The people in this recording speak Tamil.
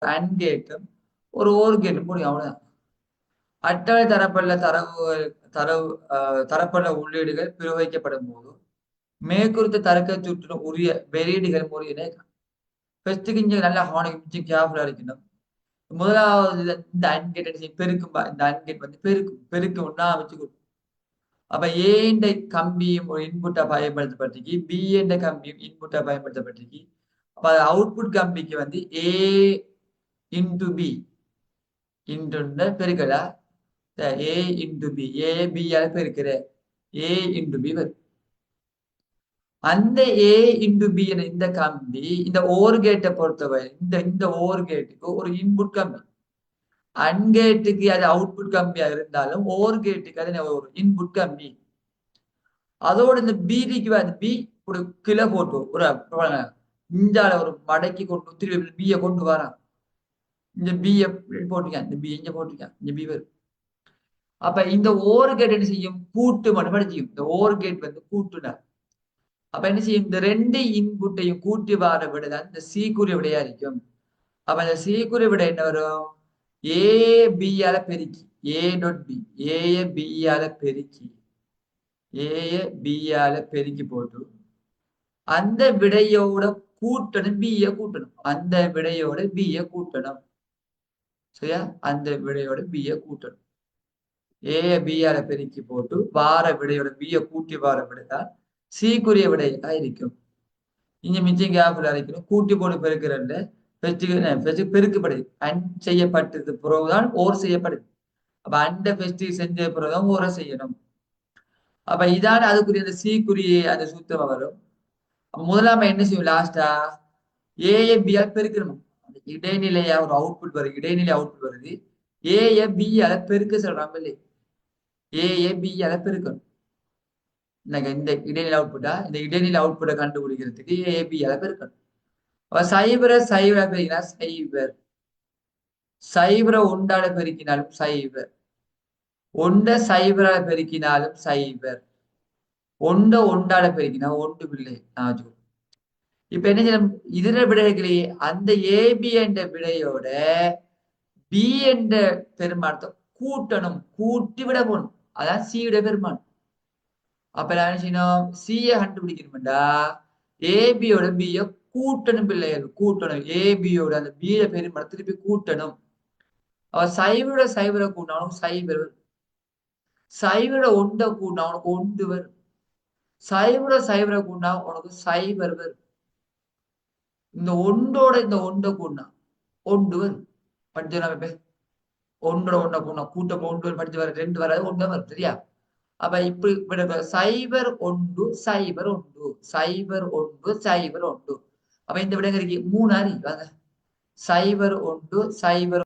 அண்ட் கேட்டும் ஒரு ஓர் கேட்டும் முடியும் அவ்வளவுதான். அட்டவணை தரப்பட்ட தரவு தரப்பட்ட உள்ளீடுகள் பிரயோகிக்கப்படும் போது மேற்குறித்த தர்க்க சுற்றின் உரிய வெளியீடுகள் முறையினை ஃபர்ஸ்ட்டுக்கு இங்க நல்லா கவனிச்சு கேர்ஃபுல்லா இருக்கணும். முதலாவது இந்த அன்கேட் என்ன செய்யும்? பெருக்கும் இந்த அன்கேட் வந்து பெருக்கும் ஒன்னா வச்சு கொடுக்கும். அப்ப ஏ என்ற கம்பியும் ஒரு இன்புட்டா பயன்படுத்தப்பட்டிருக்கு, பி என்ற கம்பியும் இன்புட்டா பயன்படுத்தப்பட்டிருக்கு. அப்ப அவுட்புட் கம்பிக்கு வந்து ஏ into B into பெருக்கலா A into B A B Yala பெருக்கிற A into B வரும். அந்த ஏ இன்டு பி என்ற இந்த கம்பி இந்த ஓர் கேட்டை பொறுத்தவரை இந்த இந்த ஓர் கேட்டுக்கு ஒரு இன்புட் கம்பி. அன்கேட்டுக்கு அது அவுட்புட் கம்பியா இருந்தாலும் ஓர் கேட்டுக்கு அது ஒரு இன்புட் கம்பி. அதோட இந்த பிடிக்கு அந்த பி ஒரு கிளை போட்டு ஒரு இஞ்சால ஒரு மடக்கி கொண்டு திருப்பி பிய கொண்டு வரான். இந்த பிய போட்டிருக்கேன், இந்த பி இங்க போட்டிருக்கேன், இந்த பி வரும். அப்ப இந்த ஓர் கேட் என்ன செய்யும்? கூட்டு மட்டும் செய்யும். இந்த ஓர் கேட் வந்து கூட்டுனா அப்ப என்ன செய்யும்? இந்த ரெண்டு இன்புட்டையும் கூட்டி வர விடதான் இந்த சீக்குரிய விடையா இருக்கும். அப்ப இந்த சீக்குரிய விட என்ன வரும்? ஏ பியால பெருக்கி ஏ டாட் பி ஏய பியால பெருக்கி ஏய பியால பெருக்கி போட்டு அந்த விடையோட கூட்டணும் பிய கூட்டணும். அந்த விடையோட பிய கூட்டணும். சரியா? அந்த விடையோட பிய கூட்டணும். ஏய பியால பெருக்கி போட்டு வார விடையோட பிய கூட்டி வார விடைதான் சீக்குரிய விடையா இருக்கும். இங்க மிச்சம் கேப்ல அரைக்கணும். கூட்டி போட்டு பெருக்கிறல்ல பெருக்கப்படுது. அன் செய்யப்பட்டது பிறகுதான் ஓர் செய்யப்படுது. அப்ப அண்ட பெஸ்டி செஞ்ச பிறகுதான் ஓர செய்யணும். அப்ப இதான அதுக்குரிய அந்த சீக்குரிய அந்த சூத்திரம் வரும். முதலாம என்ன செய்யும்? லாஸ்டா ஏஏ பியால் பெருக்கணும். அந்த இடைநிலையா ஒரு அவுட்புட் வருது, இடைநிலை அவுட்புட் வருது. ஏஏ பியால பெருக்க சொல்றான் இல்லை, ஏஏ பியால பெருக்கணும். இந்த இடைநிலை அவுட்புட்டா இந்த இடைநிலை அவுட்புட்டை கண்டுபிடிக்கிறதுக்கு ஏஏ பியால பெருக்கணும். அப்ப சைபரை சைபரா பெருக்கினா சைபர், சைபரை ஒன்றால பெருக்கினாலும் சைபர், ஒண்ட சைபரால பெருக்கினாலும் சைபர், ஒண்டால பெருக்கினா ஒன்று பிள்ளை நான். இப்ப என்ன செய்யணும்? இதர விடைகளே அந்த ஏபி என்ற விடையோட பி என்ற பெருமானத்தை கூட்டணும், கூட்டி விட போகணும். அதான் சியோட பெருமானம். அப்ப என்ன செய்யணும்? சியை கண்டுபிடிக்கணும்டா ஏபியோட பிய கூட்டணும் பிள்ளைகள், கூட்டணும். ஏபியோட அந்த பிய பெருமானம் திருப்பி கூட்டணும். அவ சைவரோட சைவரை கூட்டினா சைவர் வரும். சைவரோட ஒன்றை கூட்டினா உனக்கு ஒன்று வரும். சைவரோட சைவரை கூட்டினா உனக்கு சைவர் வரும். இந்த ஒன்றோட இந்த ஒன்றை கூட்டினா ஒன்று வரும். படிச்சு நம்ம ஒன்றோட ஒன்றை கூட்டினா கூட்டம் ஒன்று படிச்சு வர ரெண்டு வராது, ஒன்று வரும். சரியா? அப்ப இப்படி சைபர் ஒன்று சைபர் ஒன்று சைபர் ஒன்று சைபர் ஒன்று. அப்ப இந்த விடங்க மூணு அறி வாங்க. சைபர் ஒன்று சைபர்